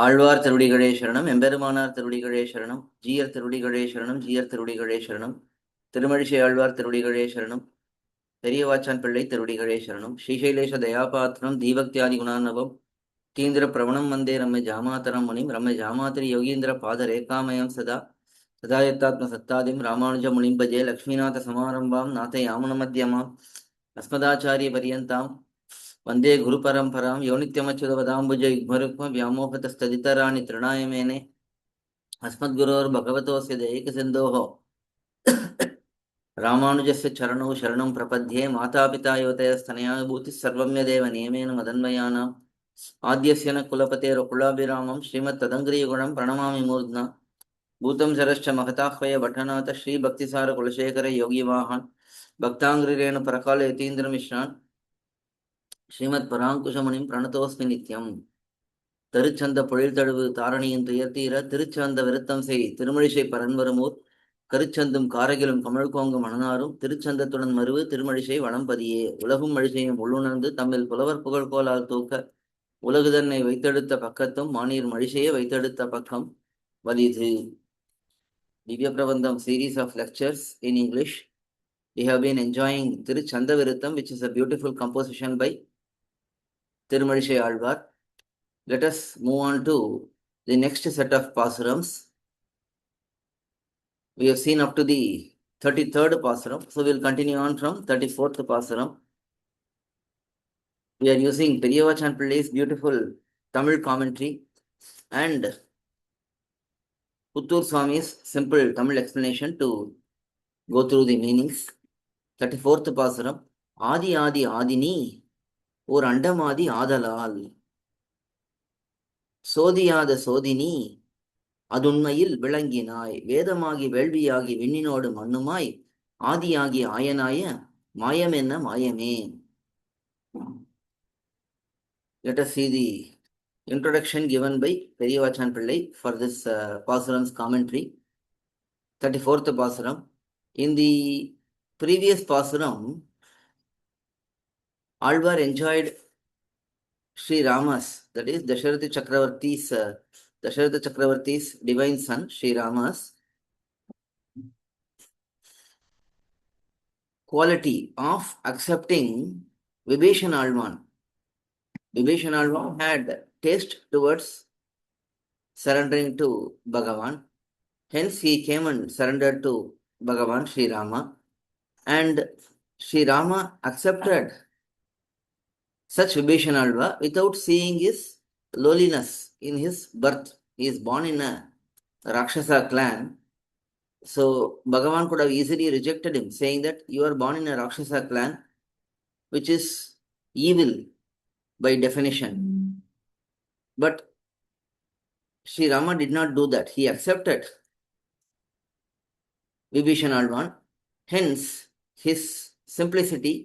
ஆழ்வார் திருவடிகளே சரணம், எம்பெருமானார் திருவடிகளே சரணம், ஜீயர் திருவடிகளே சரணம், ஜீயர் திருவடிகளே சரணம், திருமழிசை ஆழ்வார் திருவடிகளே சரணம், பெரியவாச்சான் பிள்ளை திருவடிகளே சரணம், ஸ்ரீசைலேஷ தயாபாத்திரம் தீபக்தியாதி குணாநவம் தீந்திர பிரவணம் வந்தே ரம்ய ஜாமாதரம் முனிம் ரம்ய ஜாமாத்திரி யோகீந்திர பாத ரேகாமயம் சதா சதாயத்தாத்ம சத்தாதிம் ராமானுஜ முனிம் பஜே லக்ஷ்மீநாத சமாரம்பாம் நாத யாமுன மத்தியமாம் அஸ்மதாச்சாரிய பரியந்தாம் वंदे गुरु परंपरां यो नित्यमच्युतपदाम्बुज युग्मरुक्म व्यामोहतस्तदितराणि तृणाय मेने अस्मद्गुरोर्भगवतोऽस्य दैकसिन्धोः रामानुजस्य चरणौ शरणं प्रपद्ये मातापिता युवतयस्तनया भूतिः सर्वं यदेव नियमेन मदन्वयानाम् आद्यस्य न कुलपतेर्कुलाभिरामं श्रीमत्तदङ्घ्रियुगुणं प्रणमामि मूर्ध्ना भूतं शरश्च महताह्वय भट्टनाथ श्रीभक्तिसारकुलशेखर योगिवाहान् भक्ताङ्घ्रिरेण परकाल यतीन्द्रमिश्रान् ஸ்ரீமத் பராங்குஷமுனிம் பிரணதோஸ்மி நித்யம். திருச்சந்த பொழில்தழுவு தாரணியின் துயர்த்தீர திருச்சந்த விருத்தம் செய் திருமழிசை பரன்வருமூர் கருச்சந்தும் காரகிலும் கமழ்கோங்கும் மணனாரும் திருச்சந்தத்துடன் மருவு திருமழிசை வளம்பதியே. உலகும் மழிசையும் உள்ளுணர்ந்து தம்மில் புலவர் புகழ்கோலால் தூக்க உலகுதன்னை வைத்தெடுத்த பக்கத்தும் மானீர் மழிசையை வைத்தெடுத்த பக்கம் வலிது. Divyaprabandham series of lectures in English. We have been enjoying Thiruchchandha Viruththam, which is a beautiful composition by Tirumalizhai Alvar. Let us move on to the next set of pAsurams. We have seen up to the 33rd pAsuram, so we will continue on from 34th pAsuram. We are using Periyavachan Pillai's beautiful Tamil commentary and Puttur Swamy's simple Tamil explanation to go through the meanings. 34th pAsuram. Adi Adi Adini or Andamadi Adalal. சோதியாத சோதினி அதுண்மையில் விளங்கினாய், வேதமாகி வேள்வியாகி விண்ணினோடு மண்ணுமாய் ஆதியாகி ஆயனாய மாயம் என்ன மாயமே. Let us see the introduction given by Periyavachan Pillai for this pAsurams commentary. 34th pAsuram. In the previous pAsuram, Alvar enjoyed Sri Rama's, that is Dasharatha Chakravarti's divine son, Sri Rama's quality of accepting Vibhishan Alvan. Vibhishan Alvan had taste towards surrendering to Bhagavan. Hence he came and surrendered to Bhagavan, Sri Rama. And Sri Rama accepted such Vibhishan Alva without seeing his lowliness in his birth. He is born in a Rakshasa clan. So Bhagavan could have easily rejected him, saying that you are born in a Rakshasa clan, which is evil by definition. But Sri Rama did not do that. He accepted Vibhishan Alvan. Hence his simplicity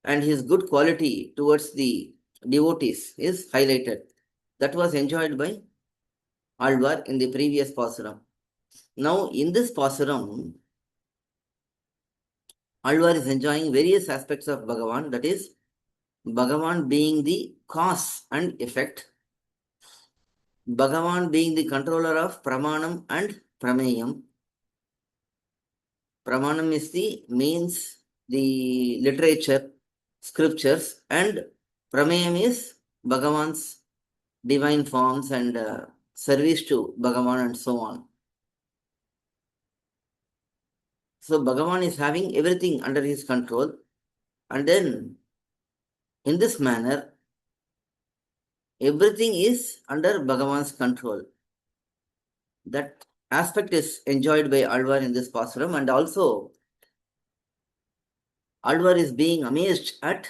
and his good quality towards the devotees is highlighted. That was enjoyed by Alvar in the previous pAsuram. Now in this pAsuram, Alvar is enjoying various aspects of Bhagavan, that is, Bhagavan being the cause and effect, Bhagavan being the controller of Pramanam and Prameyam. Pramanam is the means, the literature, scriptures, and Prameyam is Bhagavan's divine forms and service to Bhagavan and so on. So Bhagavan is having everything under his control, and then in this manner, everything is under Bhagavan's control. That aspect is enjoyed by Alvar in this pAsuram, and also Alvar is being amazed at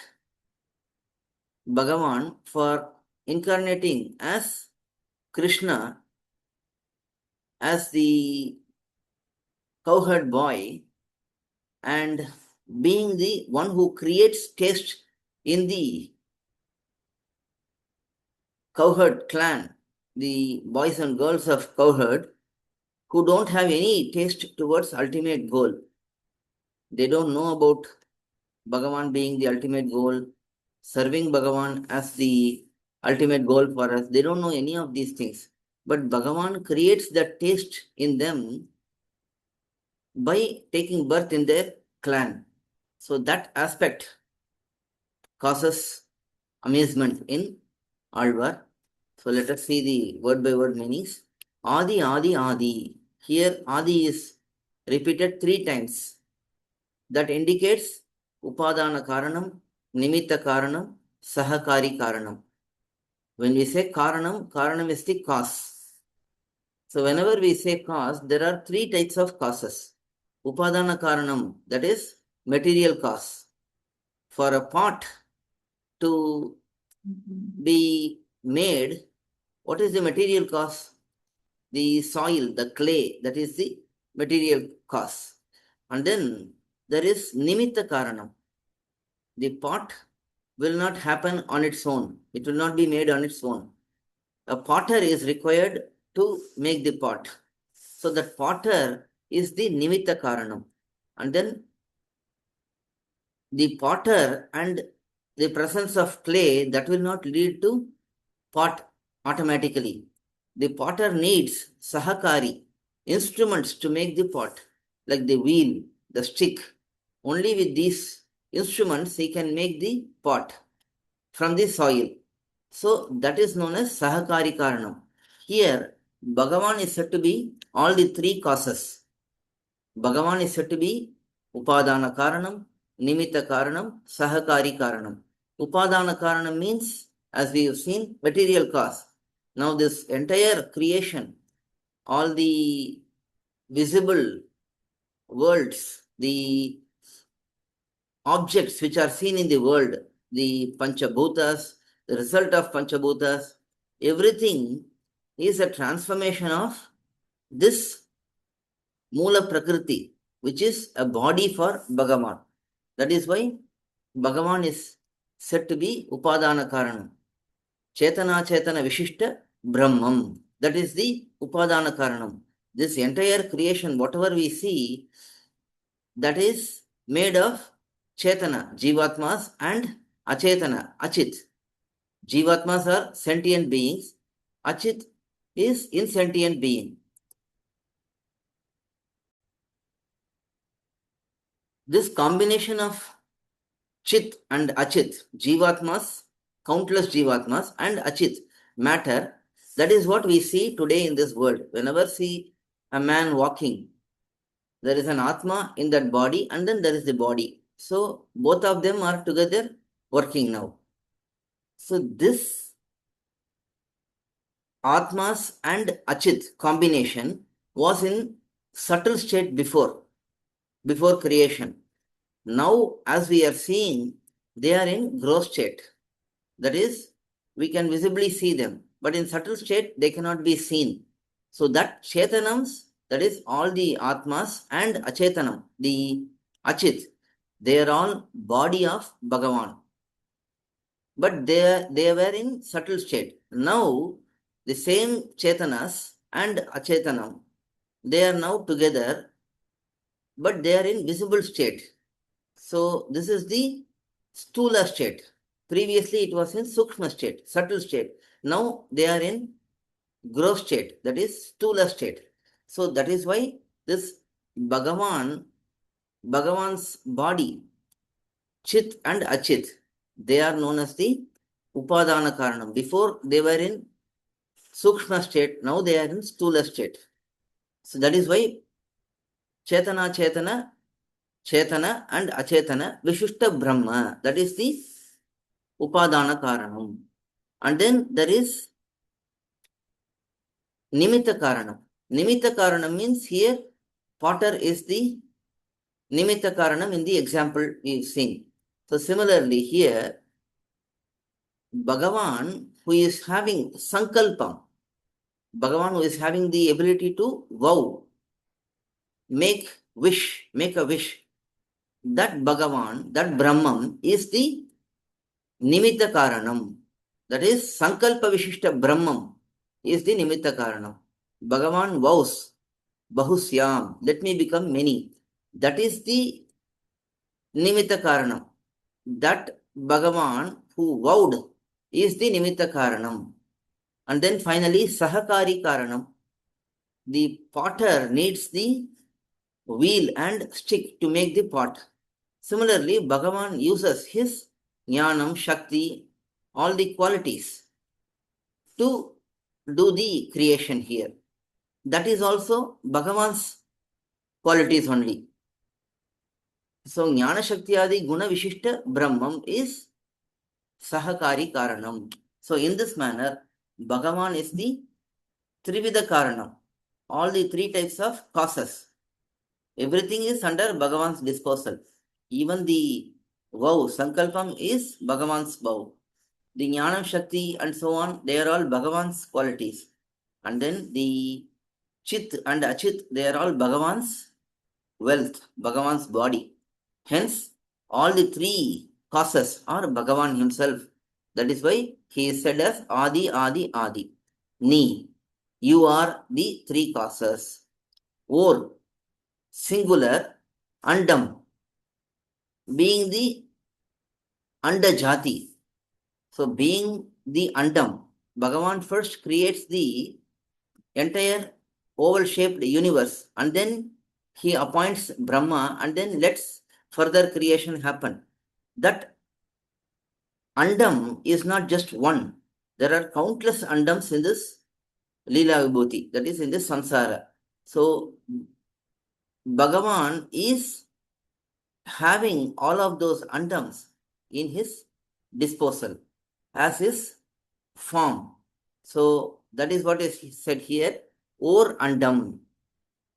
Bhagavan for incarnating as Krishna, as the cowherd boy, and being the one who creates taste in the cowherd clan, the boys and girls of cowherd who don't have any taste towards ultimate goal. They don't know about Bhagavan being the ultimate goal, serving Bhagavan as the ultimate goal for us. They don't know any of these things. But Bhagavan creates that taste in them by taking birth in their clan. So that aspect causes amazement in Alvar. So let us see the word by word meanings. Adi, Adi, Adi. Here Adi is repeated 3 times. That indicates Upadana Karanam, Nimitta Karanam, Sahakari Karanam. When we say Karanam, Karanam is the cause. So whenever we say cause, there are 3 types of causes. Upadana Karanam, that is material cause. For a pot to be made, what is the material cause? The soil, the clay, that is the material cause. And then there is Nimitta Karanam. The pot will not happen on its own. It will not be made on its own. A potter is required to make the pot. So that potter is the Nimitta Karanam. And then the potter and the presence of clay, that will not lead to pot automatically. The potter needs Sahakari, instruments to make the pot, like the wheel, the stick. Only with these instruments he can make the pot from the soil. So that is known as Sahakari Karanam. Here, Bhagavan is said to be all the 3 causes. Bhagavan is said to be Upadana Karanam, Nimitta Karanam, Sahakari Karanam. Upadana Karanam means, as we have seen, material cause. Now this entire creation, all the visible worlds, the objects which are seen in the world, the Panchabhutas, the result of Panchabhutas, everything is a transformation of this Mula Prakriti, which is a body for Bhagavan. That is why Bhagavan is said to be Upadana Karanam. Chetana Chetana Vishishta Brahmam. That is the Upadana Karanam. This entire creation, whatever we see, that is made of Chetana, Jivatmas, and Achetana, Achit. Jivatmas are sentient beings. Achit is insentient being. This combination of Chit and Achit, Jivatmas, countless Jivatmas, and Achit, matter, that is what we see today in this world. Whenever see a man walking, there is an Atma in that body, and then there is the body. So both of them are together working now. So this Atmas and Achit combination was in subtle state before creation. Now, as we are seeing, they are in gross state. That is, we can visibly see them, but in subtle state, they cannot be seen. So that Chetanams, that is all the Atmas, and Achetanam, the Achit, they are all body of Bhagavan. But they were in subtle state. Now, the same Chetanas and Achetanam, they are now together, but they are in visible state. So this is the Stula state. Previously it was in Sukshma state, subtle state. Now they are in gross state, that is Stula state. So that is why this Bhagavan's body, Chit and Achit, they are known as the Upadana Karanam. Before they were in Sukshma state, now they are in Stula state. So that is why Chetana and Achetana Vishishta Brahma, that is the Upadana Karanam. And then there is Nimitta Karanam. Nimitta Karanam means here potter is the Nimitta Karanam in the example we've seen. So similarly here, Bhagavan who is having Sankalpam, Bhagavan who is having the ability to vow, make a wish, that Bhagavan, that Brahman is the Nimitta Karanam. That is Sankalpa Vishishta Brahman is the Nimitta Karanam. Bhagavan vows, Bahusyam, let me become many. That is the Nimitta Karanam. That Bhagavan who vowed is the Nimitta Karanam. And then finally, Sahakari Karanam. The potter needs the wheel and stick to make the pot. Similarly, Bhagavan uses his Jnanam, Shakti, all the qualities to do the creation here. That is also Bhagavan's qualities only. So, Jnana Shakti Adi Guna Vishishta Brahmam is Sahakari Karanam. So, in this manner, Bhagavan is the Trivida Karanam. All the three types of causes. Everything is under Bhagavan's disposal. Even the vow, Sankalpam is Bhagavan's vow. The Jnanam Shakti and so on, they are all Bhagavan's qualities. And then the Chit and Achit, they are all Bhagavan's wealth, Bhagavan's body. Hence, all the three causes are Bhagavan himself. That is why he is said as Adi, Adi, Adi. Ni, you are the three causes. Or, singular, Andam, being the Andajati. So, being the Andam, Bhagavan first creates the entire oval-shaped universe and then he appoints Brahma and then lets further creation happen. That Andam is not just one. There are countless Andams in this Leela Vibhuti, that is in this samsara. So, Bhagavan is having all of those Andams in his disposal as his form. So, that is what is said here, or Andam,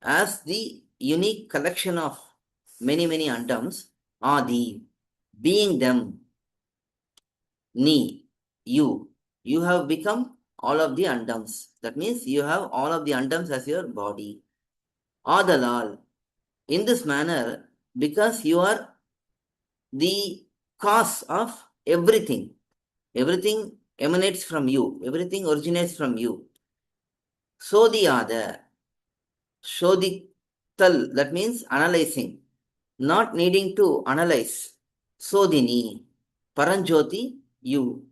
as the unique collection of many Andams, Adi, being them, Ni, you have become all of the Andams. That means you have all of the Andams as your body. Adalal, in this manner, because you are the cause of everything. Everything emanates from you. Everything originates from you. So the other, show the tal, that means analyzing, not needing to analyze. Sodini, Paranjoti, you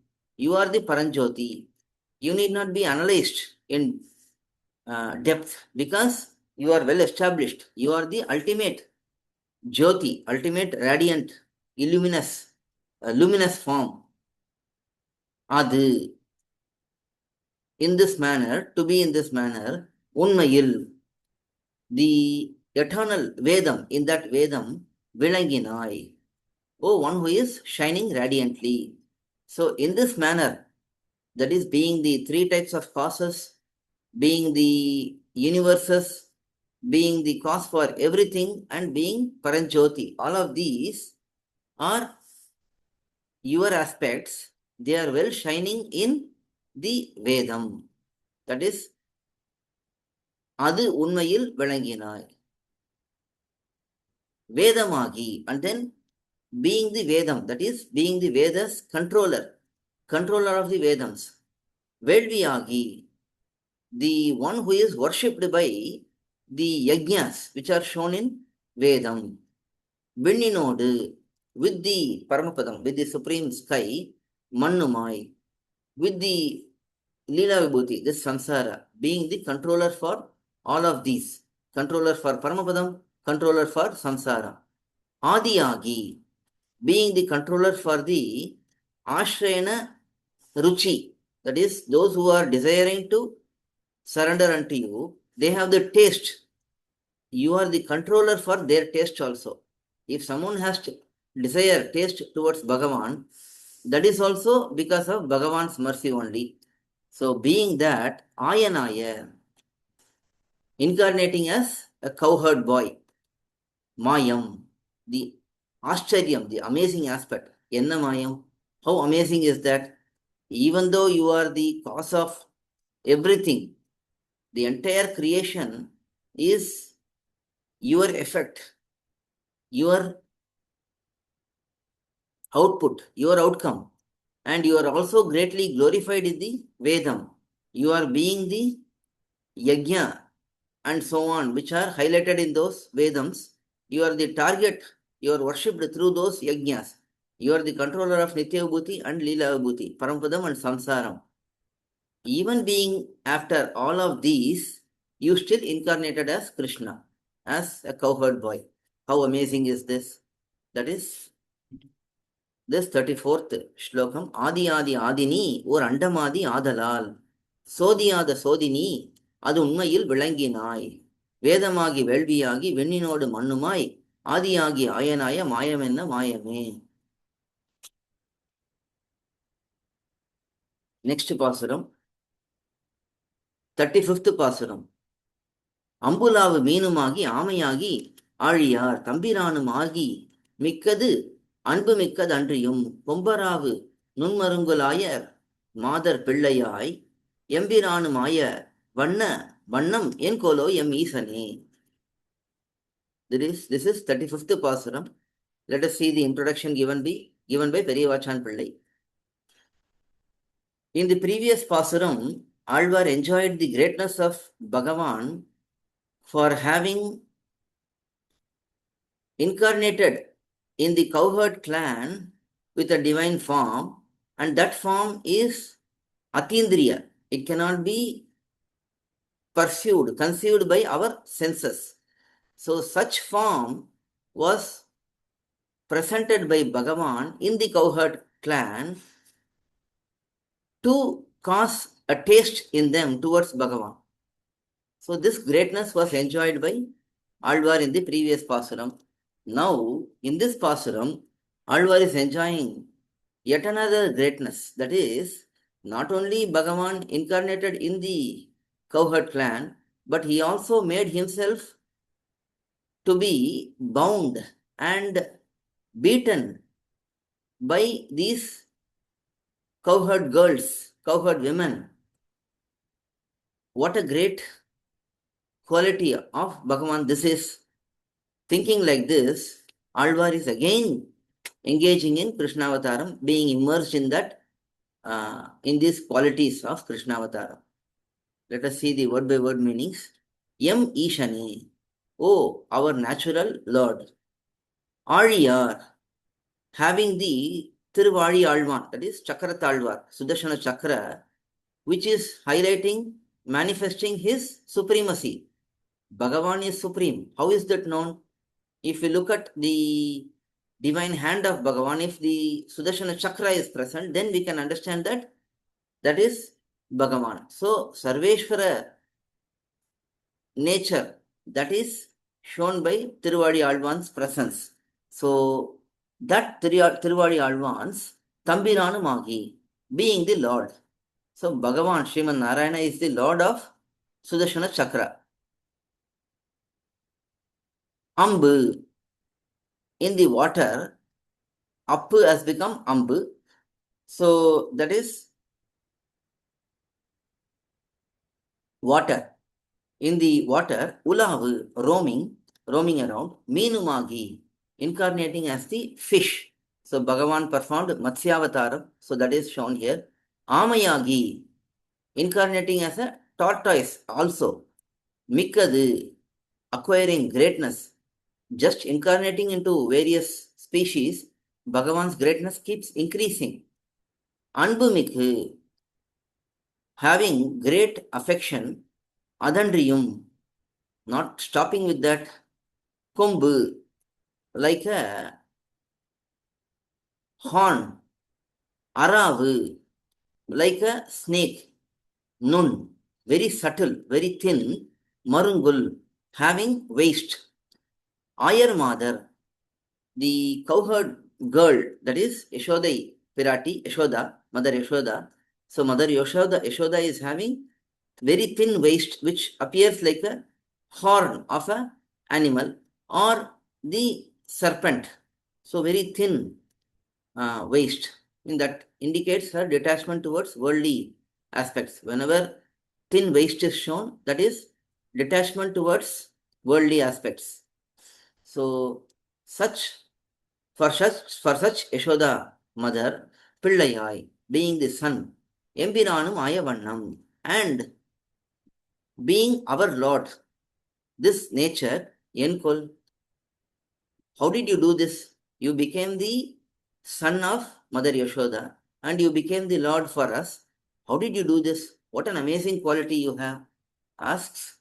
are the Paranjoti. You need not be analyzed in depth because you are well established. You are the ultimate Jyoti, ultimate radiant, luminous form. Adu, in this manner, to be in this manner, Unmayil, the eternal Vedam, in that Vedam, Vilanginai, oh, one who is shining radiantly. So, in this manner, that is being the three types of causes, being the universes, being the cause for everything, and being Paranjoti, all of these are your aspects. They are well shining in the Vedam. That is, அது உண்மையில் விளங்கினாய். Vedamagi, and then being the Vedam, that is, being the Vedas controller of the Vedams. Vedviyagi, the one who is worshipped by the yajnas, which are shown in Vedam. Vinninodu, with the Paramapadam, with the supreme sky, Mannumai, with the Leela Vibhuti, this samsara, being the controller for all of these. Controller for Paramapadam, controller for samsara. Adiyagi, being the controller for the Ashrayana Ruchi, that is, those who are desiring to surrender unto you, they have the taste. You are the controller for their taste also. If someone has taste towards Bhagavan, that is also because of Bhagavan's mercy only. So, being that Ayanaya, incarnating as a cowherd boy, Mayam, the Ashcharyam, the amazing aspect. Enna Mayam? How amazing is that? Even though you are the cause of everything, the entire creation is your effect, your output, your outcome. And you are also greatly glorified in the Vedam. You are being the Yajna and so on, which are highlighted in those Vedams. You are the target, you are worshipped through those Yajnas. You are the controller of Nitya Vibhuti and Leela Vibhuti, Paramadam and Samsaram. Even being after all of these, you still incarnated as Krishna, as a cowherd boy. How amazing is this? That is this 34th shlokam. Adi Adi Adini or Andamadi Adalal. Sodiyada Sodini, அது உண்மையில் விளங்கினாய். வேதமாகி வேள்வியாகி வெண்ணினோடு மண்ணுமாய் ஆதியாகி ஆயனாய மாயமென்ன மாயமே. Next பாசுரம் 35th பாசுரம். அம்புலாவு மீனுமாகி ஆமையாகி ஆழியார் தம்பிரானும் ஆகி மிக்கது அன்பு மிக்கது அன்றியும் கொம்பராவு நுண்மருங்குலாயர் மாதர் பிள்ளையாய் எம்பிரானுமாய வண்ண வண்ணம் என் கோலோ எம் ஈசனே. This is 35th பாசுரம். Let us see the introduction given by Periyavachan Pillai. In the previous pasuram, Alvar enjoyed the greatness of Bhagavan for having incarnated in the cowherd clan with a divine form, and that form is Atindriya. It cannot be pursued, conceived by our senses. So such form was presented by Bhagavan in the cowherd clan to cause a taste in them towards Bhagavan. So this greatness was enjoyed by Alvar in the previous Pasuram. Now, in this Pasuram, Alvar is enjoying yet another greatness. That is, not only Bhagavan incarnated in the cowherd clan, but he also made himself to be bound and beaten by these cowherd girls, cowherd women. What a great quality of Bhagavan this is. Thinking like this, Alvar is again engaging in Krishnavataram, being immersed in that, in these qualities of Krishnavataram. Let us see the word by word meanings. Yam Ishani, oh, our natural Lord. Aliyar, having the Tiruvali Alvan, that is Chakratalvar, Sudarshana Chakra, which is highlighting, manifesting his supremacy. Bhagavan is supreme. How is that known? If you look at the divine hand of Bhagavan, if the Sudarshana Chakra is present, then we can understand that that is Bhagavan. So, Sarveshwara nature, that is shown by Tiruvadi Alvan's presence. So, that Tiruvadi Alvan's Tambiranumagi, being the Lord. So, Bhagavan, Sriman Narayana is the Lord of Sudarshana Chakra. Ambu, in the water, Appu has become Ambu. So, that is water. In the water, Ulavu, roaming around, Meenumagi, incarnating as the fish. So, Bhagavan performed Matsyavataram. So, that is shown here. Amayagi, incarnating as a tortoise also. Mikkadu, acquiring greatness. Just incarnating into various species, Bhagavan's greatness keeps increasing. Anbumikku, having great affection. Adandriyum, not stopping with that. Kombu, like a horn. Aravu, like a snake. Nun, very subtle, very thin. Marungul, having waist. Ayar mother, the cowherd girl, that is Yashodai Pirati, Yashoda, Mother Yashoda. So Mother Yashoda is having very thin waist, which appears like a horn of an animal or the serpent. So very thin waist. And that indicates her detachment towards worldly aspects. Whenever thin waist is shown, that is detachment towards worldly aspects. So for such Yashoda mother, Pillayai, being the son, Embiranum Ayavannam, and being our Lord, this nature, Enkol. How did you do this? You became the son of Mother Yashoda, and you became the Lord for us. How did you do this? What an amazing quality you have, asks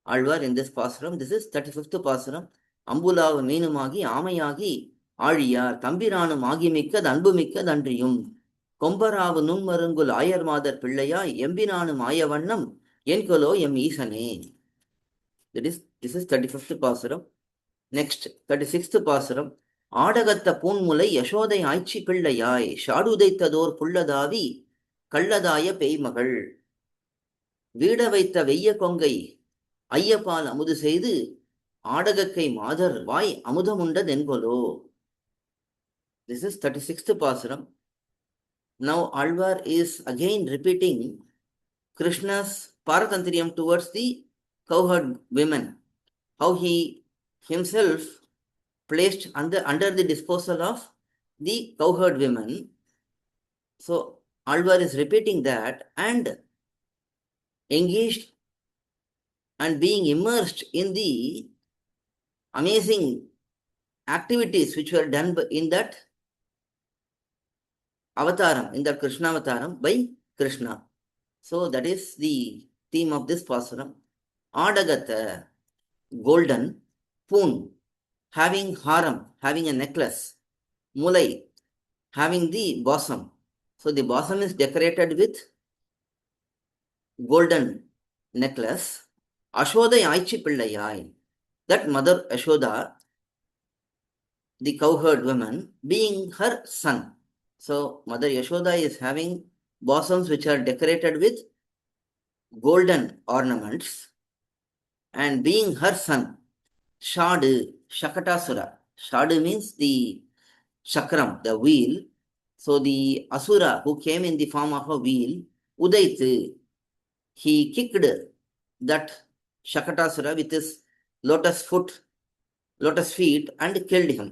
Alvar in this pasuram. This is 35th pasuram. Ambulav meenumagi amayagi Aliyar தம்பிரானும் ஆகிமிக்கது அன்புமிக்கது அன்றியும் கொம்பராவு நுண்மருங்குல் ஆயர் மாதர் பிள்ளையாய் எம்பினானும் ஆய வண்ணம் என்கொலோ எம் ஈசனே. This is 35th pasuram. Next, 36th pasuram. ஆடகத்த பூன்முலை யசோதை ஆய்ச்சி பிள்ளையாய் ஷாடுதைத்ததோர் புள்ளதாவி கள்ளதாய பேய்மகள் வீட வைத்த வெய்ய கொங்கை ஐயப்பால் அமுது செய்து ஆடகக்கை மாதர் வாய் அமுதமுண்டதென்கொலோ. This is 36th pasuram. Now Alvar is again repeating Krishna's paratantriyam towards the cowherd women, how he himself placed under the disposal of the cowherd women. So Alvar is repeating that and engaged and being immersed in the amazing activities which were done in that avataram, in that Krishna avataram by Krishna. So that is the theme of this pasuram. Adagata, golden, poon, having haram, having a necklace, mulai, having the bosom. So the bosom is decorated with golden necklace. Ashodai Aichi Pillayai, that Mother Ashoda, the cowherd woman, being her son. So Mother Yashoda is having bosoms which are decorated with golden ornaments, and being her son, Shadu, Shakatasura. Shadu means the chakram, the wheel. So the Asura who came in the form of a wheel, Udaitu, he kicked that Shakatasura with his lotus feet and killed him.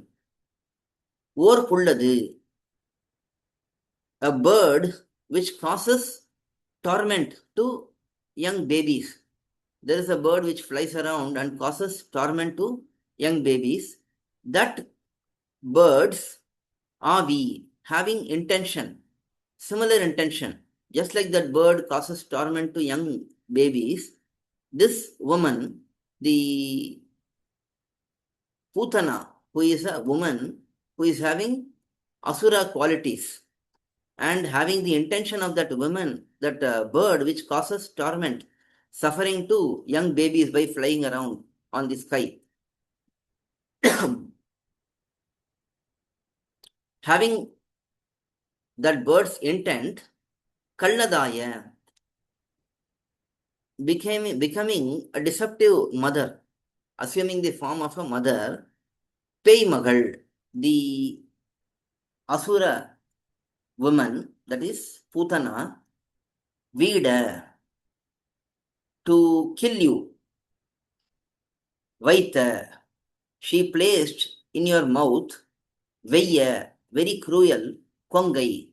Or Pulladu, a bird which causes torment to young babies. There is a bird which flies around and causes torment to young babies. That birds are we having intention, similar intention, just like that bird causes torment to young babies. This woman, the Putana, who is a woman who is having Asura qualities and having the intention of that woman, that bird which causes torment, suffering to young babies by flying around on the sky. Having that bird's intent, Kalladaya, becoming a deceptive mother, assuming the form of a mother, Peimagal, the Asura woman, that is Putana, Vida, to kill you. Vaita, she placed in your mouth, Veya, very cruel, Kongai,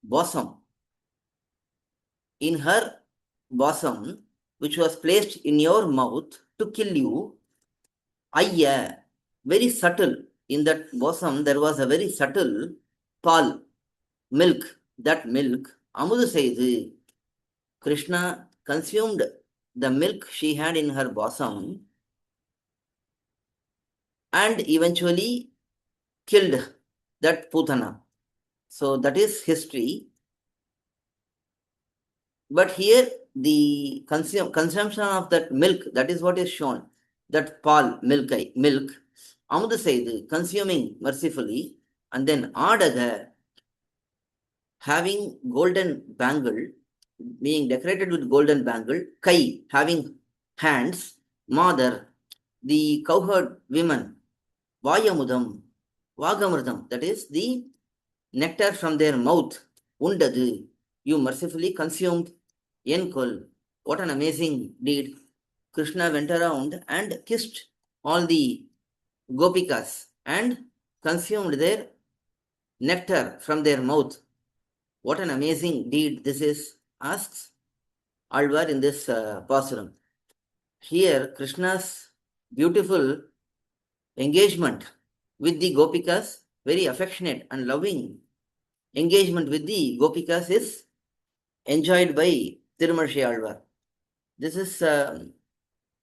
bosom. In her bosom, which was placed in your mouth to kill you, Ayya, very subtle. In that bosom, there was a very subtle pal, milk. That milk, Amudu Seidu, Krishna consumed the milk she had in her bosom and eventually killed that Putana. So that is history. But here the consumption of that milk, that is what is shown. That pal, milk, Amudu Seidu, consuming mercifully, and then Adaga, having golden bangle, being decorated with golden bangle, Kai, having hands, Mother, the cowherd women, Vayamudam, Vagamurdam, that is the nectar from their mouth, Undadu, you mercifully consumed, Enkol. What an amazing deed. Krishna went around and kissed all the gopikas and consumed their nectar from their mouth. What an amazing deed this is, asks Alvar in this pasuram. Here, Krishna's beautiful engagement with the gopikas very affectionate and loving engagement with the Gopikas is enjoyed by Tirumarshi Alvar. This is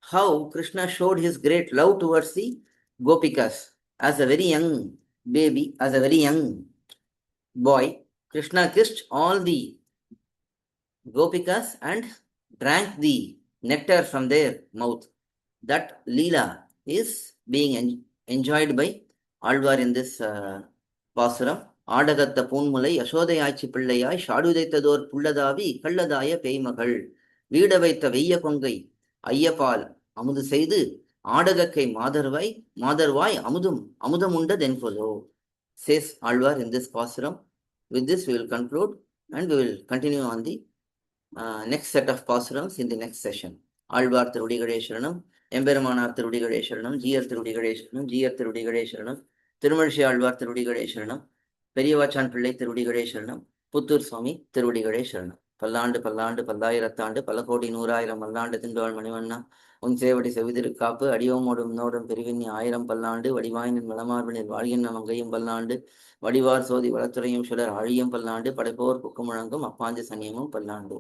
how Krishna showed his great love towards the Gopikas. As a very young baby, as a very young boy, Krishna kissed all the Gopikas and drank the nectar from their mouth. That Leela is being enjoyed by Alvar in this பாசுரம். ஆடகத்த பூன்முலை யசோதையாச்சி பிள்ளையாய் ஷாடுதைத்ததோர் புள்ளதாவி கள்ளதாய பேய்மகள் வீட வைத்த வெய்ய கொங்கை ஐயபால் அமுது செய்து ஆடகக்கை மாதர்வாய் அமுதம் உண்ட தென்கொலோ, says Alvar in this பாசுரம். With this we will conclude and we will continue on the next set of பாசுரams in the next session. Alvar திருவடிகளே சரணம், எம்பெருமானார் திருவடிகளே சரணம், ஜீயர் திருவடிகளே சரணம், ஜீயர் திருவடிகளே சரணம், திருமழிசை ஆழ்வார் திருவடிகளே சரணம், பெரியவாச்சான் பிள்ளை திருவடிகளே சரணம், புத்தூர் சுவாமி திருவடிகளே சரணம். பல்லாண்டு பல்லாண்டு பல்லாயிரத்தாண்டு பல கோடி நூறாயிரம் மல்லாண்டு திண்டுவாள் மணிவண்ணா உன் சேவடி செவிதிரு காப்பு அடியோமோடும் நோடும் பெருவின் ஆயிரம் பல்லாண்டு வடிவாயினின் வளமார்பினில் வாழ்கின்ற மங்கையும் பல்லாண்டு வடிவார் சோதி வளத்துறையும் சுடர் ஆழியும் பல்லாண்டு படைப்போர் புக்கு முழங்கும் அப்பாஞ்ச சனியமும் பல்லாண்டு.